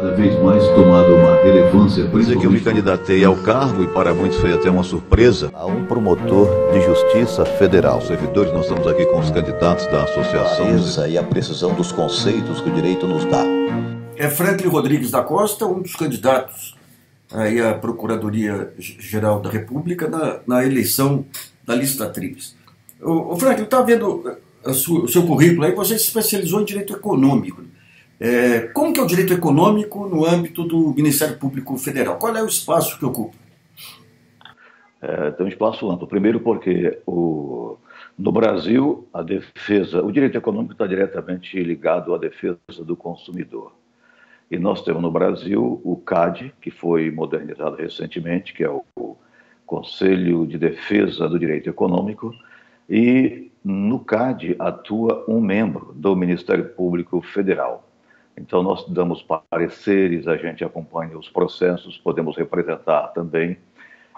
cada vez mais tomado uma relevância. Dizer que eu me candidatei ao cargo, e para muitos foi até uma surpresa, a um promotor de justiça federal. Os servidores, nós estamos aqui com os candidatos da associação. Clareza e a precisão dos conceitos que o direito nos dá. É Franklin Rodrigues da Costa, um dos candidatos aí à Procuradoria-Geral da República na eleição da lista tríplice. O Franklin, está vendo o seu currículo aí, você se especializou em direito econômico. Como que é o direito econômico no âmbito do Ministério Público Federal? Qual é o espaço que ocupa? Tem um espaço amplo. Primeiro porque no Brasil o direito econômico está diretamente ligado à defesa do consumidor. E nós temos no Brasil o CAD, que foi modernizado recentemente, que é o Conselho de Defesa do Direito Econômico, e no CAD atua um membro do Ministério Público Federal. Então nós damos pareceres, a gente acompanha os processos, podemos representar também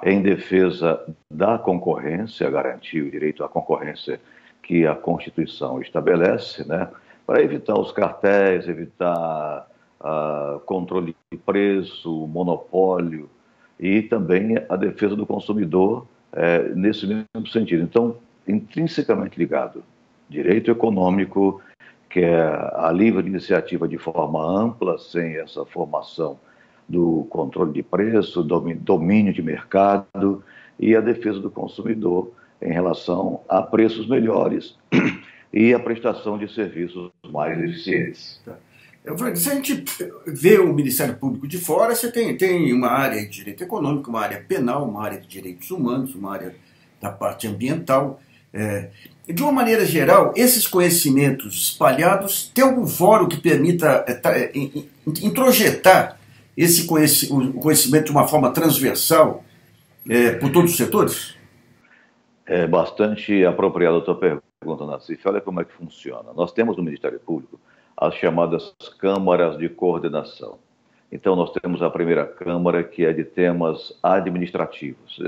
em defesa da concorrência, garantir o direito à concorrência que a Constituição estabelece, né, para evitar os cartéis, evitar controle de preço, monopólio, e também a defesa do consumidor nesse mesmo sentido. Então, intrinsecamente ligado, direito econômico, que é a livre iniciativa de forma ampla, sem essa formação do controle de preço, domínio de mercado, e a defesa do consumidor em relação a preços melhores e a prestação de serviços mais eficientes. Se a gente vê o Ministério Público de fora, você tem uma área de direito econômico, uma área penal, uma área de direitos humanos, uma área da parte ambiental. De uma maneira geral, esses conhecimentos espalhados, tem algum fórum que permita introjetar o conhecimento de uma forma transversal por todos os setores? É bastante apropriada a tua pergunta, Nassif. Olha como é que funciona. Nós temos no Ministério Público as chamadas câmaras de coordenação. Então, nós temos a primeira câmara, que é de temas administrativos,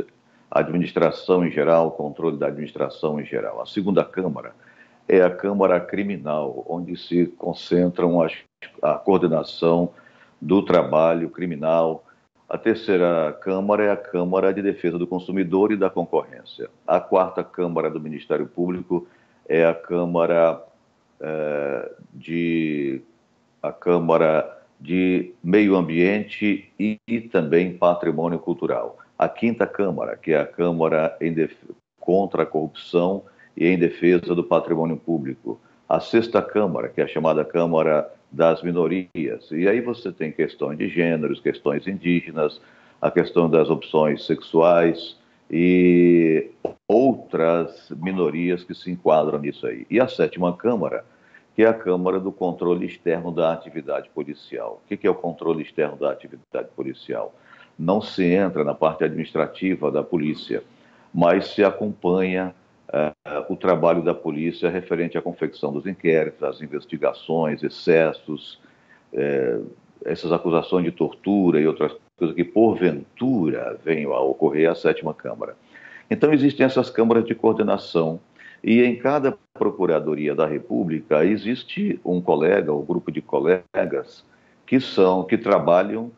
administração em geral, controle da administração em geral. A segunda câmara é a câmara criminal, onde se concentram a coordenação do trabalho criminal. A terceira câmara é a Câmara de Defesa do Consumidor e da Concorrência. A quarta câmara do Ministério Público é a Câmara de Meio Ambiente e também Patrimônio Cultural. A quinta Câmara, que é a Câmara contra a Corrupção e em Defesa do Patrimônio Público. A sexta Câmara, que é a chamada Câmara das Minorias. E aí você tem questões de gêneros, questões indígenas, a questão das opções sexuais e outras minorias que se enquadram nisso aí. E a sétima Câmara, que é a Câmara do Controle Externo da Atividade Policial. O que é o controle externo da atividade policial? Não se entra na parte administrativa da polícia, mas se acompanha o trabalho da polícia referente à confecção dos inquéritos, às investigações, excessos, essas acusações de tortura e outras coisas que porventura venham a ocorrer à sétima Câmara. Então existem essas câmaras de coordenação e em cada Procuradoria da República existe um colega, um grupo de colegas que trabalham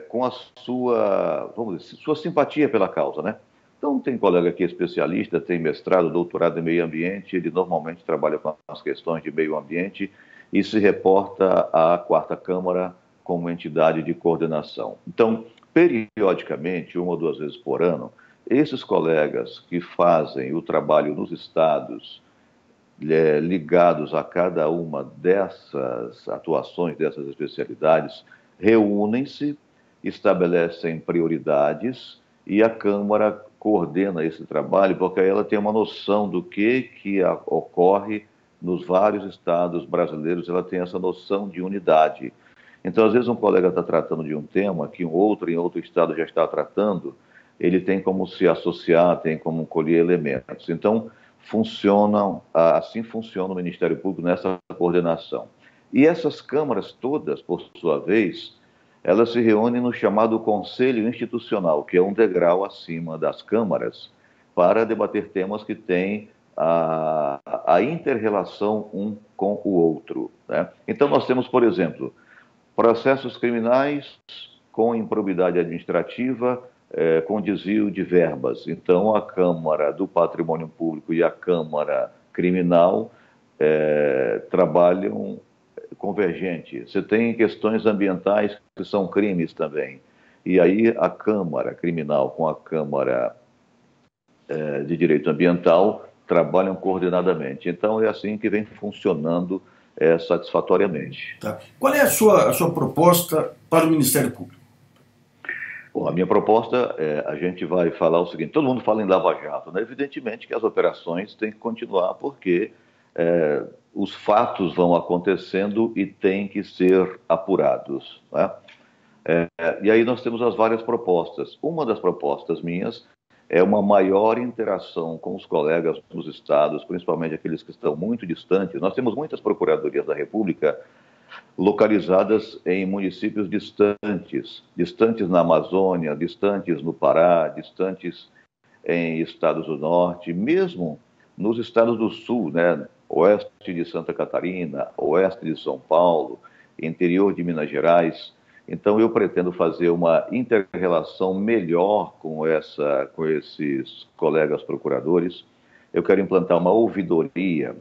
com a sua simpatia pela causa, né? Então, tem colega que é especialista, tem mestrado, doutorado em meio ambiente, ele normalmente trabalha com as questões de meio ambiente e se reporta à quarta Câmara como entidade de coordenação. Então, periodicamente, uma ou duas vezes por ano, esses colegas que fazem o trabalho nos estados ligados a cada uma dessas atuações, dessas especialidades, reúnem-se, estabelecem prioridades e a Câmara coordena esse trabalho, porque aí ela tem uma noção do que ocorre nos vários estados brasileiros, ela tem essa noção de unidade. Então, às vezes, um colega está tratando de um tema que um outro em outro estado já está tratando, ele tem como se associar, tem como colher elementos. Então, assim funciona o Ministério Público nessa coordenação. E essas câmaras todas, por sua vez, elas se reúnem no chamado Conselho Institucional, que é um degrau acima das câmaras, para debater temas que têm a inter-relação um com o outro, né? Então, nós temos, por exemplo, Processos criminais com improbidade administrativa, com desvio de verbas. Então, a Câmara do Patrimônio Público e a Câmara Criminal trabalham convergente. Você tem questões ambientais que são crimes também. E aí a Câmara Criminal com a Câmara de Direito Ambiental trabalham coordenadamente. Então, é assim que vem funcionando satisfatoriamente. Tá. Qual é a sua proposta para o Ministério Público? Bom, a minha proposta a gente vai falar o seguinte: todo mundo fala em Lava Jato, né? Evidentemente que as operações têm que continuar porque os fatos vão acontecendo e têm que ser apurados, né? E aí nós temos as várias propostas. Uma das propostas minhas é uma maior interação com os colegas nos estados, principalmente aqueles que estão muito distantes. Nós temos muitas procuradorias da República localizadas em municípios distantes na Amazônia, distantes no Pará, distantes em estados do Norte, mesmo nos estados do Sul, né? Oeste de Santa Catarina, oeste de São Paulo, interior de Minas Gerais. Então, eu pretendo fazer uma inter-relação melhor com esses colegas procuradores. Eu quero implantar uma ouvidoria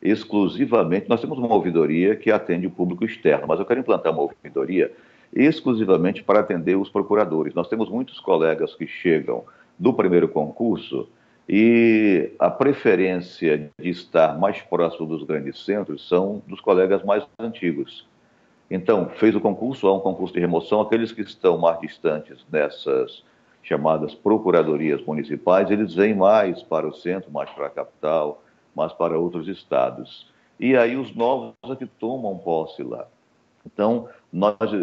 exclusivamente. Nós temos uma ouvidoria que atende o público externo, mas eu quero implantar uma ouvidoria exclusivamente para atender os procuradores. Nós temos muitos colegas que chegam do primeiro concurso e a preferência de estar mais próximo dos grandes centros são dos colegas mais antigos. Então, fez o concurso, há um concurso de remoção, aqueles que estão mais distantes dessas chamadas procuradorias municipais, eles vêm mais para o centro, mais para a capital, mais para outros estados. E aí os novos é que tomam posse lá. Então,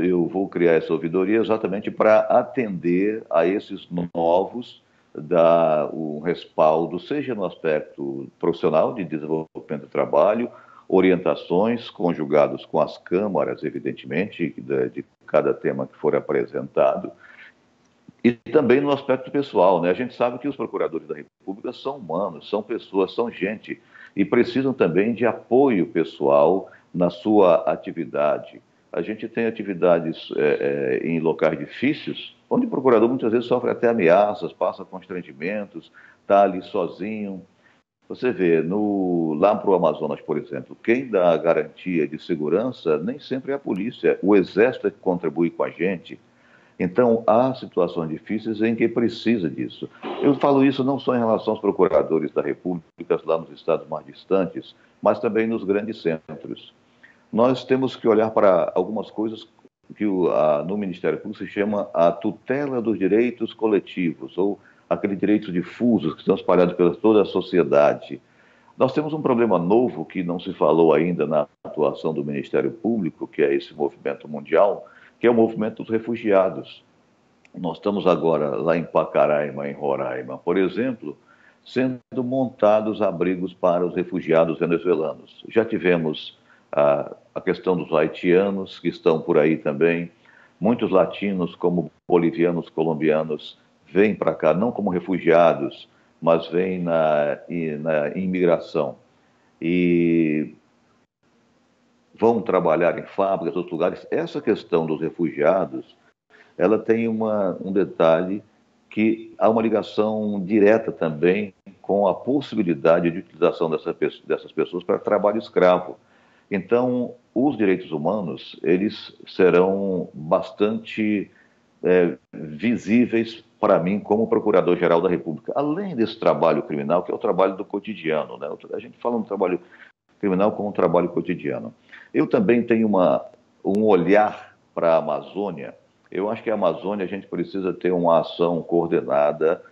eu vou criar essa ouvidoria exatamente para atender a esses novos, dar um respaldo, seja no aspecto profissional, de desenvolvimento do trabalho, orientações conjugados com as câmaras, evidentemente, de cada tema que for apresentado, e também no aspecto pessoal, né? A gente sabe que os procuradores da República são humanos, são pessoas, são gente, e precisam também de apoio pessoal na sua atividade. A gente tem atividades em locais difíceis, onde o procurador muitas vezes sofre até ameaças, passa constrangimentos, está ali sozinho. Você vê, lá para o Amazonas, por exemplo, quem dá a garantia de segurança nem sempre é a polícia, o Exército é que contribui com a gente. Então, há situações difíceis em que precisa disso. Eu falo isso não só em relação aos procuradores da República, lá nos estados mais distantes, mas também nos grandes centros. Nós temos que olhar para algumas coisas que no Ministério Público se chama a tutela dos direitos coletivos, ou aqueles direitos difusos que estão espalhados pela toda a sociedade. Nós temos um problema novo que não se falou ainda na atuação do Ministério Público, que é esse movimento mundial, que é o movimento dos refugiados. Nós estamos agora lá em Pacaraima, em Roraima, por exemplo, sendo montados abrigos para os refugiados venezuelanos. Já tivemos a questão dos haitianos, que estão por aí também. Muitos latinos, como bolivianos, colombianos, vêm para cá, não como refugiados, mas vêm na imigração. E vão trabalhar em fábricas, outros lugares. Essa questão dos refugiados, ela tem um detalhe que há uma ligação direta também com a possibilidade de utilização dessas pessoas para trabalho escravo. Então, os direitos humanos, eles serão bastante visíveis para mim como Procurador-Geral da República. Além desse trabalho criminal, que é o trabalho do cotidiano, né? A gente fala no trabalho criminal como um trabalho cotidiano. Eu também tenho um olhar para a Amazônia. Eu acho que a Amazônia a gente precisa ter uma ação coordenada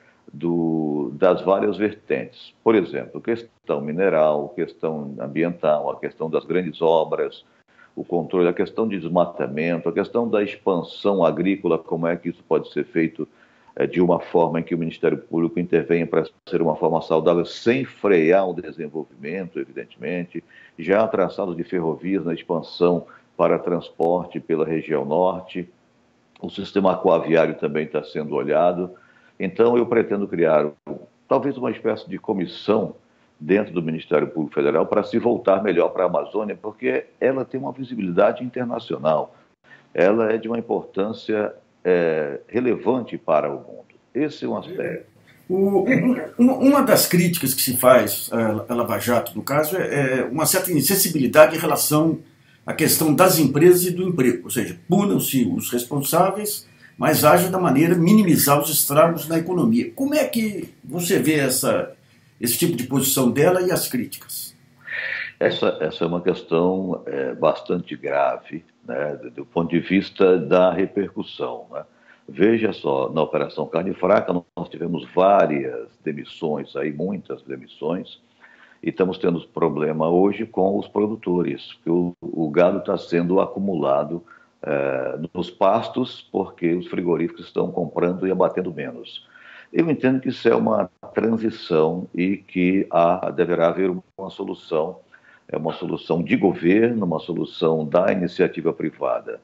das várias vertentes. Por exemplo, questão mineral, questão ambiental, a questão das grandes obras, o controle, a questão de desmatamento, a questão da expansão agrícola, como é que isso pode ser feito de uma forma em que o Ministério Público intervenha para ser uma forma saudável, sem frear o desenvolvimento, evidentemente. Já há traçados de ferrovias na expansão para transporte pela região norte. O sistema aquaviário também está sendo olhado. Então, eu pretendo criar talvez uma espécie de comissão dentro do Ministério Público Federal para se voltar melhor para a Amazônia, porque ela tem uma visibilidade internacional. ela é de uma importância relevante para o mundo. Esse é um aspecto. Uma das críticas que se faz à Lava Jato, no caso, é uma certa insensibilidade em relação à questão das empresas e do emprego. Ou seja, punam-se os responsáveis, mas haja da maneira de minimizar os estragos na economia. Como é que você vê esse tipo de posição dela e as críticas? Essa é uma questão bastante grave, né, do ponto de vista da repercussão, né? Veja só, na Operação Carne Fraca nós tivemos várias demissões, aí, muitas demissões, e estamos tendo problema hoje com os produtores, que o gado está sendo acumulado nos pastos porque os frigoríficos estão comprando e abatendo menos. Eu entendo que isso é uma transição e que deverá haver uma solução, uma solução de governo, uma solução da iniciativa privada.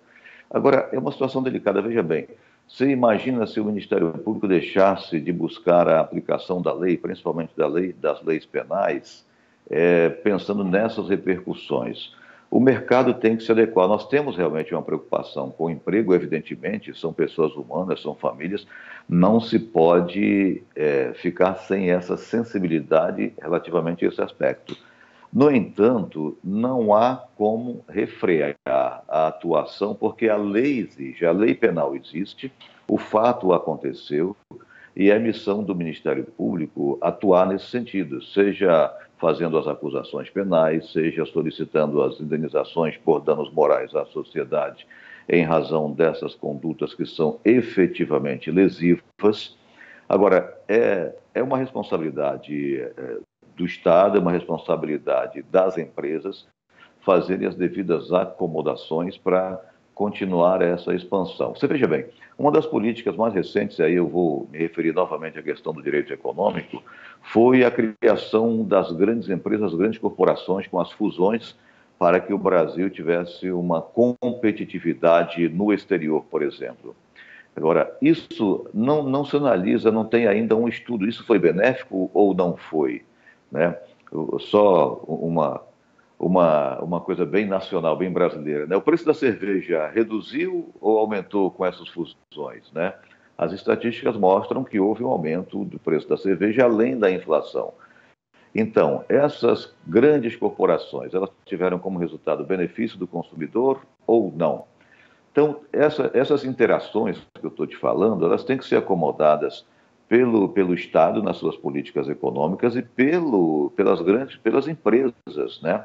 Agora, é uma situação delicada, veja bem, você imagina se o Ministério Público deixasse de buscar a aplicação da lei, principalmente das leis penais, pensando nessas repercussões. O mercado tem que se adequar. Nós temos realmente uma preocupação com o emprego, evidentemente, são pessoas humanas, são famílias, não se pode ficar sem essa sensibilidade relativamente a esse aspecto. No entanto, não há como refrear a atuação, porque a lei exige, a lei penal existe, o fato aconteceu e é missão do Ministério Público atuar nesse sentido, seja fazendo as acusações penais, seja solicitando as indenizações por danos morais à sociedade em razão dessas condutas que são efetivamente lesivas. Agora, é uma responsabilidade do Estado, é uma responsabilidade das empresas fazerem as devidas acomodações para continuar essa expansão. Você veja bem, uma das políticas mais recentes, aí eu vou me referir novamente à questão do direito econômico, foi a criação das grandes empresas, das grandes corporações com as fusões para que o Brasil tivesse uma competitividade no exterior, por exemplo. Agora, isso não se analisa, não tem ainda um estudo, isso foi benéfico ou não foi, né? Só uma coisa bem nacional, bem brasileira, né? O preço da cerveja reduziu ou aumentou com essas fusões, né? As estatísticas mostram que houve um aumento do preço da cerveja além da inflação. Então, essas grandes corporações, elas tiveram como resultado o benefício do consumidor ou não? Então, essas interações que eu estou te falando, elas têm que ser acomodadas pelo Estado nas suas políticas econômicas e pelas empresas, né?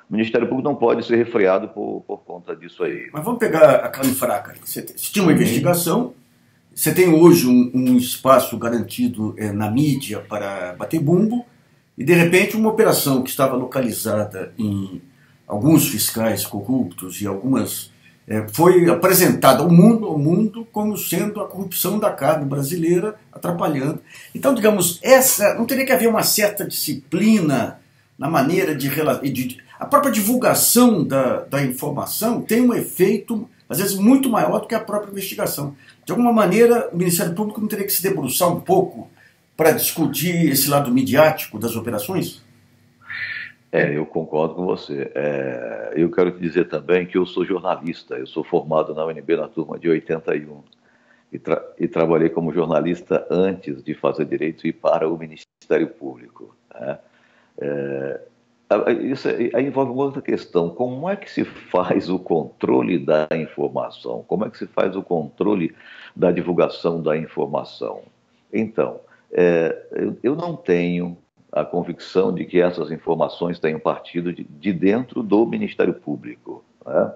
O Ministério Público não pode ser refreado por conta disso aí. Mas vamos pegar a carne fraca. Você tinha uma investigação, você tem hoje um espaço garantido na mídia para bater bumbo, e de repente uma operação que estava localizada em alguns fiscais corruptos e algumas foi apresentada ao mundo como sendo a corrupção da carne brasileira atrapalhando. Então, digamos, não teria que haver uma certa disciplina na maneira a própria divulgação da informação tem um efeito, às vezes, muito maior do que a própria investigação. De alguma maneira, o Ministério Público não teria que se debruçar um pouco para discutir esse lado midiático das operações? Eu concordo com você. Eu quero te dizer também que eu sou jornalista, eu sou formado na UNB na turma de 81 e trabalhei como jornalista antes de fazer direito e para o Ministério Público, né? Isso aí envolve uma outra questão. Como é que se faz o controle da informação? Como é que se faz o controle da divulgação da informação? Então, eu não tenho a convicção de que essas informações tenham partido de dentro do Ministério Público, né?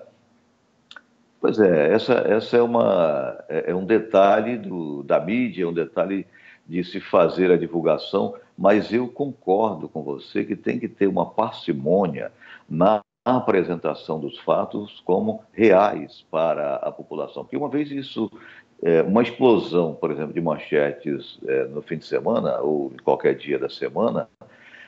Pois essa é um detalhe da mídia, é um detalhe de se fazer a divulgação, mas eu concordo com você que tem que ter uma parcimônia na apresentação dos fatos como reais para a população. Porque uma vez uma explosão, por exemplo, de manchetes no fim de semana ou em qualquer dia da semana,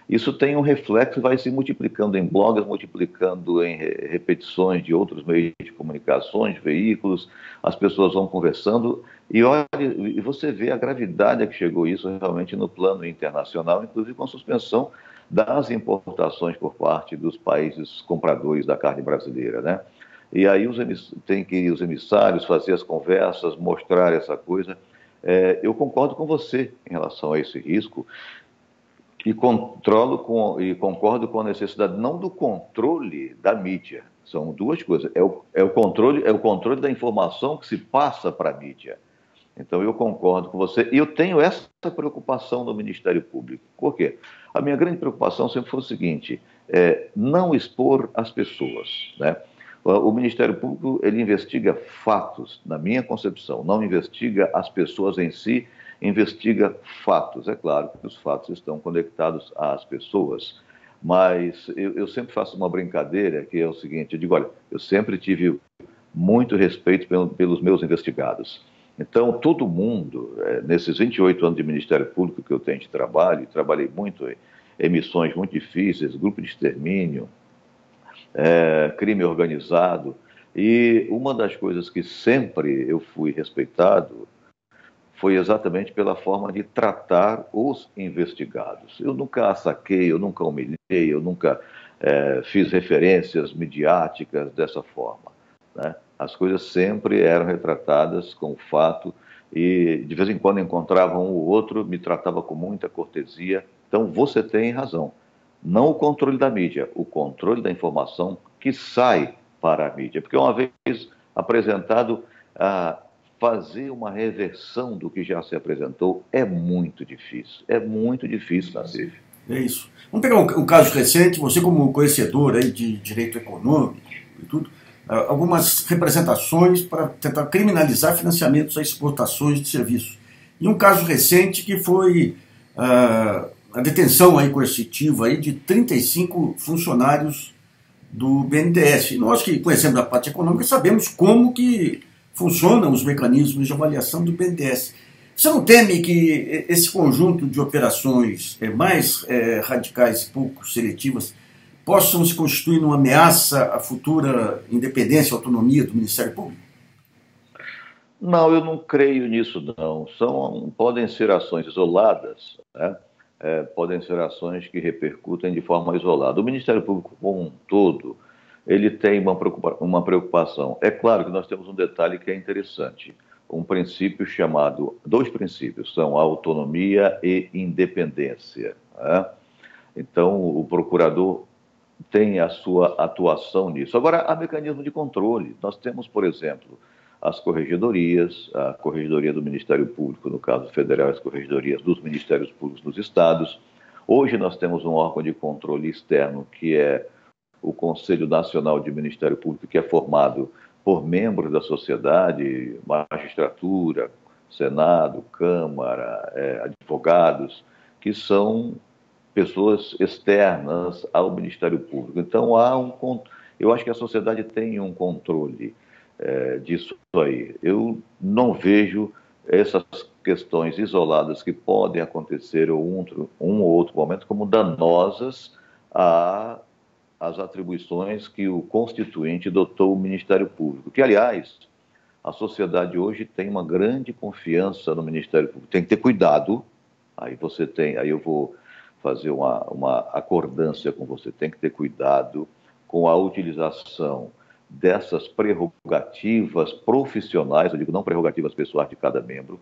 isso tem um reflexo, vai se multiplicando em blogs, multiplicando em repetições de outros meios de comunicações, de veículos, as pessoas vão conversando e você vê a gravidade a que chegou isso realmente no plano internacional, inclusive com a suspensão das importações por parte dos países compradores da carne brasileira, né? E aí tem que ir os emissários, fazer as conversas, mostrar essa coisa. Eu concordo com você em relação a esse risco e concordo com a necessidade não do controle da mídia. São duas coisas. É o controle da informação que se passa para a mídia. Então, eu concordo com você. E eu tenho essa preocupação no Ministério Público. Por quê? A minha grande preocupação sempre foi o seguinte, não expor as pessoas, né? O Ministério Público, ele investiga fatos, na minha concepção, não investiga as pessoas em si, investiga fatos. É claro que os fatos estão conectados às pessoas, mas eu sempre faço uma brincadeira, que é o seguinte, eu digo, olha, eu sempre tive muito respeito pelos meus investigados. Então, todo mundo, nesses 28 anos de Ministério Público que eu tenho de trabalho, trabalhei muito em missões muito difíceis, grupo de extermínio, crime organizado, e uma das coisas que sempre eu fui respeitado foi exatamente pela forma de tratar os investigados. Eu nunca assaquei, eu nunca humilhei, eu nunca fiz referências midiáticas dessa forma, né? As coisas sempre eram retratadas com fato e de vez em quando encontrava um ou outro, me tratava com muita cortesia. Então você tem razão. Não o controle da mídia, o controle da informação que sai para a mídia. Porque uma vez apresentado, fazer uma reversão do que já se apresentou é muito difícil. É muito difícil, Nassif. É isso. Vamos pegar um caso recente, você como conhecedor aí de direito econômico e tudo, algumas representações para tentar criminalizar financiamentos a exportações de serviços. E um caso recente que foi a detenção aí coercitiva aí de 35 funcionários do BNDES. E nós que conhecemos a parte econômica sabemos como que funcionam os mecanismos de avaliação do BNDES. Você não teme que esse conjunto de operações mais radicais e pouco seletivas possam se constituir numa ameaça à futura independência e autonomia do Ministério Público? Não, eu não creio nisso, não. Podem ser ações isoladas, né? Podem ser ações que repercutem de forma isolada. O Ministério Público, como um todo, ele tem uma preocupação. É claro que nós temos um detalhe que é interessante. Um princípio dois princípios, são a autonomia e independência, né? Então, o procurador tem a sua atuação nisso. Agora, há mecanismo de controle. Nós temos, por exemplo, as corregedorias, a corregedoria do Ministério Público, no caso federal, as corregedorias dos Ministérios Públicos dos estados. Hoje nós temos um órgão de controle externo, que é o Conselho Nacional de Ministério Público, que é formado por membros da sociedade, magistratura, Senado, Câmara, advogados, que são pessoas externas ao Ministério Público. Então, eu acho que a sociedade tem um controle disso aí. Eu não vejo essas questões isoladas que podem acontecer um ou outro momento como danosas às atribuições que o Constituinte dotou o Ministério Público, que, aliás, a sociedade hoje tem uma grande confiança no Ministério Público. Tem que ter cuidado, aí eu vou fazer uma acordância com você, tem que ter cuidado com a utilização dessas prerrogativas profissionais, eu digo não prerrogativas pessoais de cada membro,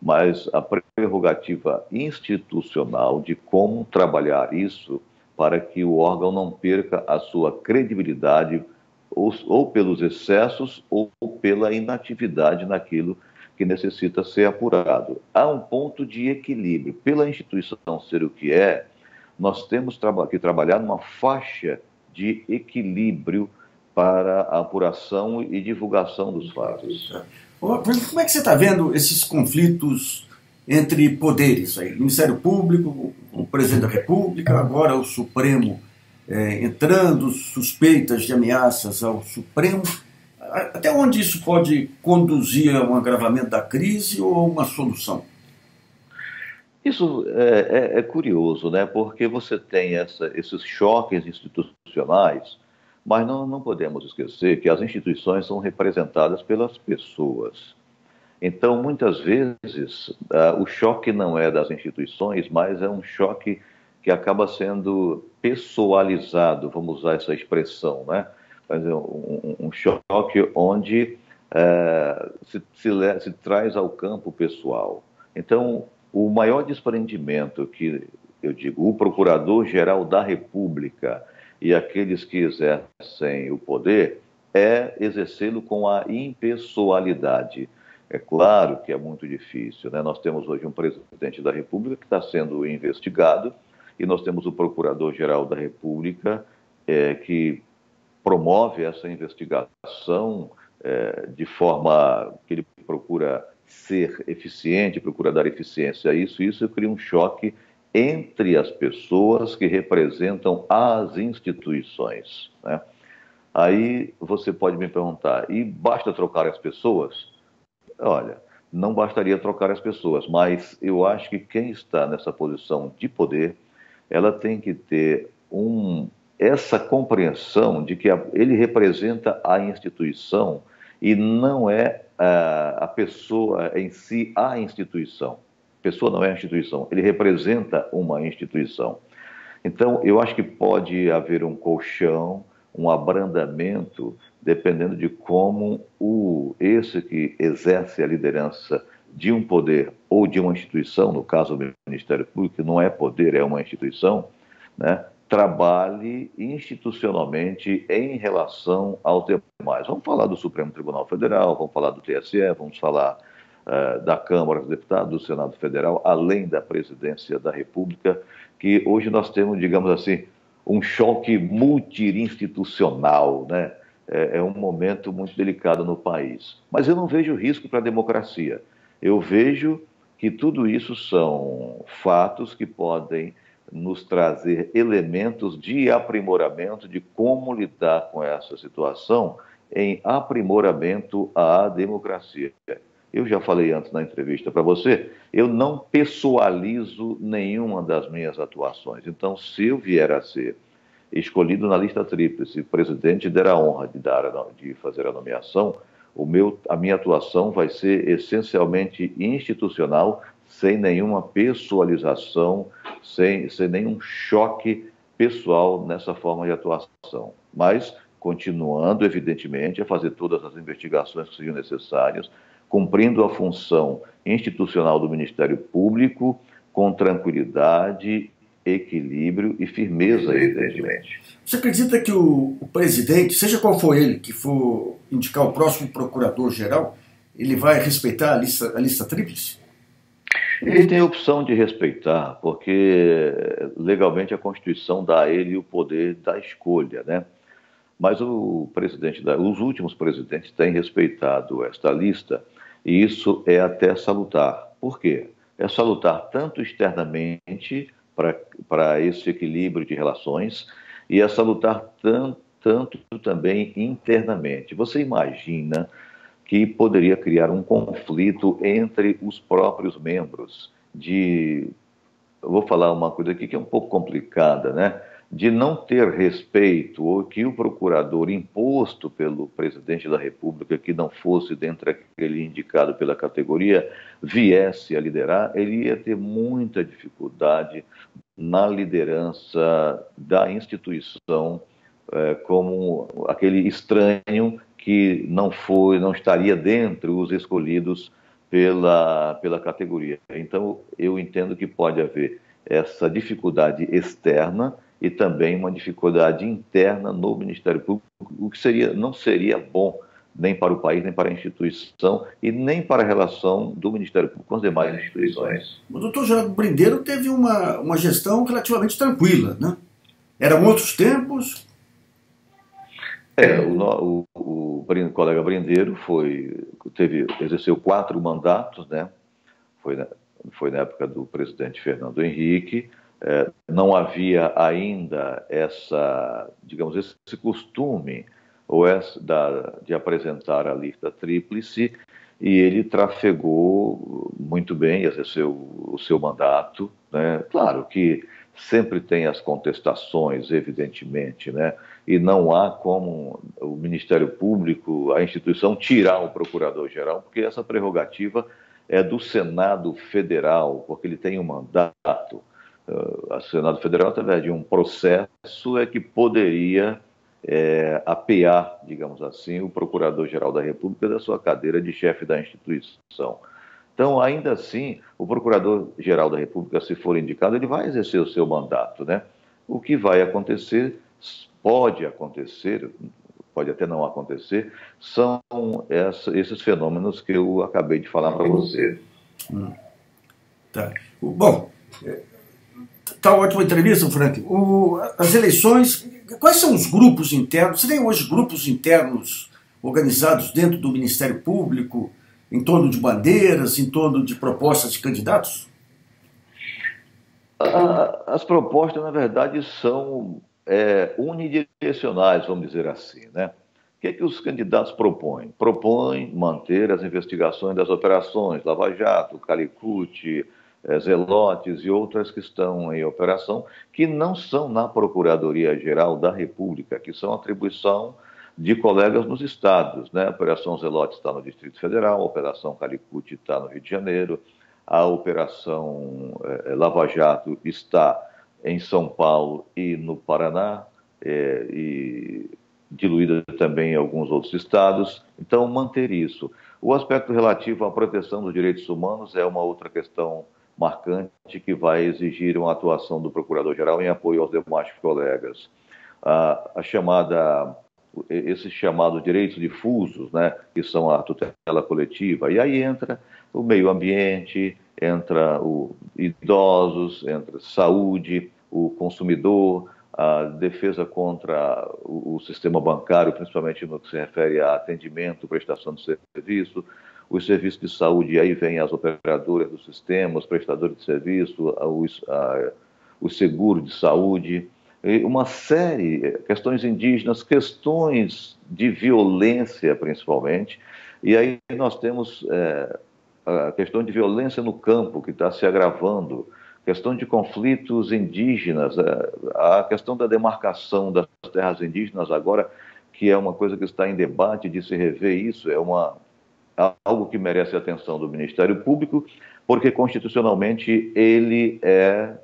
mas a prerrogativa institucional de como trabalhar isso para que o órgão não perca a sua credibilidade ou pelos excessos ou pela inatividade naquilo que necessita ser apurado. Há um ponto de equilíbrio. Pela instituição ser o que é, nós temos que trabalhar numa faixa de equilíbrio para a apuração e divulgação dos fatos. Como é que você está vendo esses conflitos entre poderes aí? Ministério Público, o Presidente da República, agora o Supremo entrando, suspeitas de ameaças ao Supremo. Até onde isso pode conduzir a um agravamento da crise ou a uma solução? Isso é curioso, né? Porque você tem esses choques institucionais, mas não podemos esquecer que as instituições são representadas pelas pessoas. Então, muitas vezes, o choque não é das instituições, mas é um choque que acaba sendo pessoalizado, vamos usar essa expressão, né? um choque onde se traz ao campo pessoal. Então, o maior desprendimento que, eu digo, o Procurador-Geral da República e aqueles que exercem o poder é exercê-lo com a impessoalidade. É claro que é muito difícil, né? Nós temos hoje um presidente da República que está sendo investigado e nós temos o Procurador-Geral da República que promove essa investigação de forma que ele procura ser eficiente, procura dar eficiência a isso. Isso cria um choque entre as pessoas que representam as instituições, né? Aí você pode me perguntar, e basta trocar as pessoas? Olha, não bastaria trocar as pessoas, mas eu acho que quem está nessa posição de poder, ela tem que ter essa compreensão de que ele representa a instituição e não é a pessoa em si a instituição. A pessoa não é a instituição, ele representa uma instituição. Então, eu acho que pode haver um colchão, um abrandamento, dependendo de como esse que exerce a liderança de um poder ou de uma instituição, no caso do Ministério Público, que não é poder, é uma instituição, né, trabalhe institucionalmente em relação aos demais. Vamos falar do Supremo Tribunal Federal, vamos falar do TSE, vamos falar da Câmara dos Deputados, do Senado Federal, além da Presidência da República, que hoje nós temos, digamos assim, um choque multi-institucional, né? É um momento muito delicado no país. Mas eu não vejo risco para a democracia. Eu vejo que tudo isso são fatos que podem nos trazer elementos de aprimoramento de como lidar com essa situação em aprimoramento à democracia. Eu já falei antes na entrevista para você, eu não pessoalizo nenhuma das minhas atuações. Então, se eu vier a ser escolhido na lista tríplice, o presidente der a honra de fazer a nomeação, a minha atuação vai ser essencialmente institucional, sem nenhuma pessoalização, sem nenhum choque pessoal nessa forma de atuação. Mas continuando, evidentemente, a fazer todas as investigações que sejam necessárias, cumprindo a função institucional do Ministério Público com tranquilidade, equilíbrio e firmeza, evidentemente. Você acredita que o presidente, seja qual for ele, que for indicar o próximo procurador-geral, ele vai respeitar a lista tríplice? Ele tem a opção de respeitar, porque legalmente a Constituição dá a ele o poder da escolha, né? Mas os últimos presidentes têm respeitado esta lista e isso é até salutar. Por quê? É salutar tanto externamente para esse equilíbrio de relações e é salutar tanto também internamente. Você imagina que poderia criar um conflito entre os próprios membros eu vou falar uma coisa aqui que é um pouco complicada, né? De não ter respeito, ou que o procurador imposto pelo presidente da República, que não fosse dentre aquele indicado pela categoria, viesse a liderar, ele ia ter muita dificuldade na liderança da instituição, como aquele estranho que não estaria dentre os escolhidos pela categoria. Então, eu entendo que pode haver essa dificuldade externa e também uma dificuldade interna no Ministério Público, o que não seria bom nem para o país, nem para a instituição e nem para a relação do Ministério Público com as demais instituições. O doutor Geraldo Brindeiro teve uma gestão relativamente tranquila, né? Eram outros tempos. O colega Brindeiro exerceu 4 mandatos, né? Foi na época do presidente Fernando Henrique. Não havia ainda esse costume de apresentar a lista tríplice, e ele trafegou muito bem, exerceu o seu mandato, né? Claro que sempre tem as contestações, evidentemente, né? E não há como o Ministério Público, a instituição, tirar o Procurador-Geral, porque essa prerrogativa é do Senado Federal, porque ele tem um mandato. O Senado Federal, através de um processo, é que poderia apear, digamos assim, o Procurador-Geral da República da sua cadeira de chefe da instituição. Então, ainda assim, o Procurador-Geral da República, se for indicado, ele vai exercer o seu mandato, né? O que vai acontecer, pode até não acontecer, são esses fenômenos que eu acabei de falar para você. Tá. Bom, tá ótima entrevista, Frank. As eleições, quais são os grupos internos? Você tem hoje grupos internos organizados dentro do Ministério Público, em torno de bandeiras, em torno de propostas de candidatos? As propostas, na verdade, são unidirecionais, vamos dizer assim, né? O que os candidatos propõem? Propõem manter as investigações das operações Lava Jato, Calicut, Zelotes e outras que estão em operação, que não são na Procuradoria-Geral da República, que são atribuição de colegas nos estados, né? A Operação Zelotes está no Distrito Federal, a Operação Calicut está no Rio de Janeiro, a Operação Lava Jato está em São Paulo e no Paraná, e diluída também em alguns outros estados. Então, manter isso. O aspecto relativo à proteção dos direitos humanos é uma outra questão marcante que vai exigir uma atuação do Procurador-Geral em apoio aos demais colegas. Esses chamados direitos difusos, né, que são a tutela coletiva, e aí entra o meio ambiente, entra os idosos, entra saúde, o consumidor, a defesa contra o sistema bancário, principalmente no que se refere a atendimento, prestação de serviço, os serviços de saúde, e aí vem as operadoras do sistema, os prestadores de serviço, os seguros de saúde, uma série, questões indígenas, questões de violência, principalmente, e aí nós temos a questão de violência no campo, que está se agravando, questão de conflitos indígenas, a questão da demarcação das terras indígenas agora, que é uma coisa que está em debate de se rever isso, algo que merece a atenção do Ministério Público, porque constitucionalmente ele é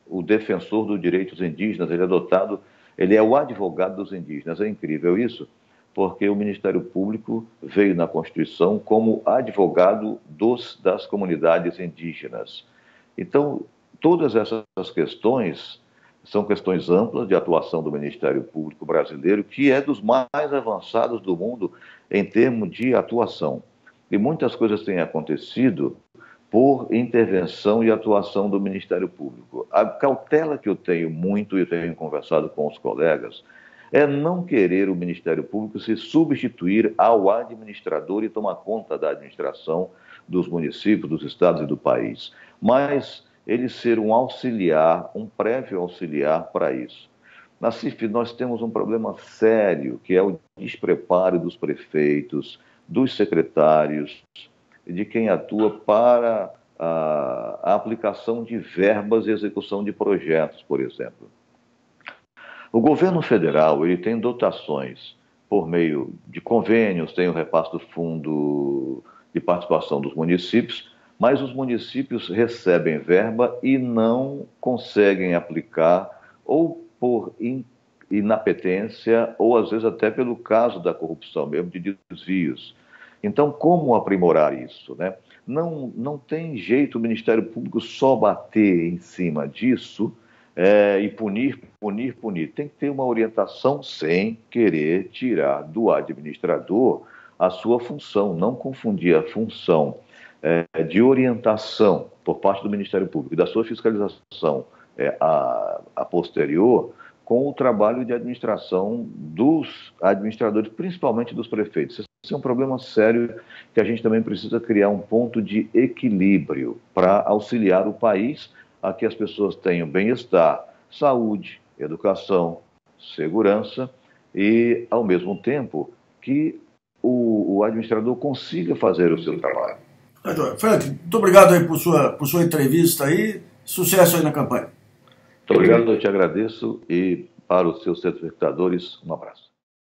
o defensor dos direitos indígenas, ele é o advogado dos indígenas. É incrível isso, porque o Ministério Público veio na Constituição como advogado das comunidades indígenas. Então, todas essas questões são questões amplas de atuação do Ministério Público brasileiro, que é dos mais avançados do mundo em termos de atuação. E muitas coisas têm acontecido por intervenção e atuação do Ministério Público. A cautela que eu tenho muito, e tenho conversado com os colegas, é não querer o Ministério Público se substituir ao administrador e tomar conta da administração dos municípios, dos estados e do país, mas ele ser um auxiliar, um prévio auxiliar para isso. Na CIF nós temos um problema sério, que é o despreparo dos prefeitos, dos secretários, de quem atua para a aplicação de verbas e execução de projetos, por exemplo. O governo federal ele tem dotações por meio de convênios, tem o repasse do fundo de participação dos municípios, mas os municípios recebem verba e não conseguem aplicar, ou por inapetência, ou às vezes até pelo caso da corrupção mesmo, de desvios. Então, como aprimorar isso, né? Não tem jeito o Ministério Público só bater em cima disso e punir. Tem que ter uma orientação sem querer tirar do administrador a sua função, não confundir a função de orientação por parte do Ministério Público e da sua fiscalização a posterior com o trabalho de administração dos administradores, principalmente dos prefeitos. Esse é um problema sério que a gente também precisa criar um ponto de equilíbrio para auxiliar o país a que as pessoas tenham bem-estar, saúde, educação, segurança e, ao mesmo tempo, que o administrador consiga fazer o seu trabalho. Frank, muito obrigado aí por sua entrevista aí. Sucesso aí na campanha. Muito obrigado, eu te agradeço e para os seus telespectadores, um abraço.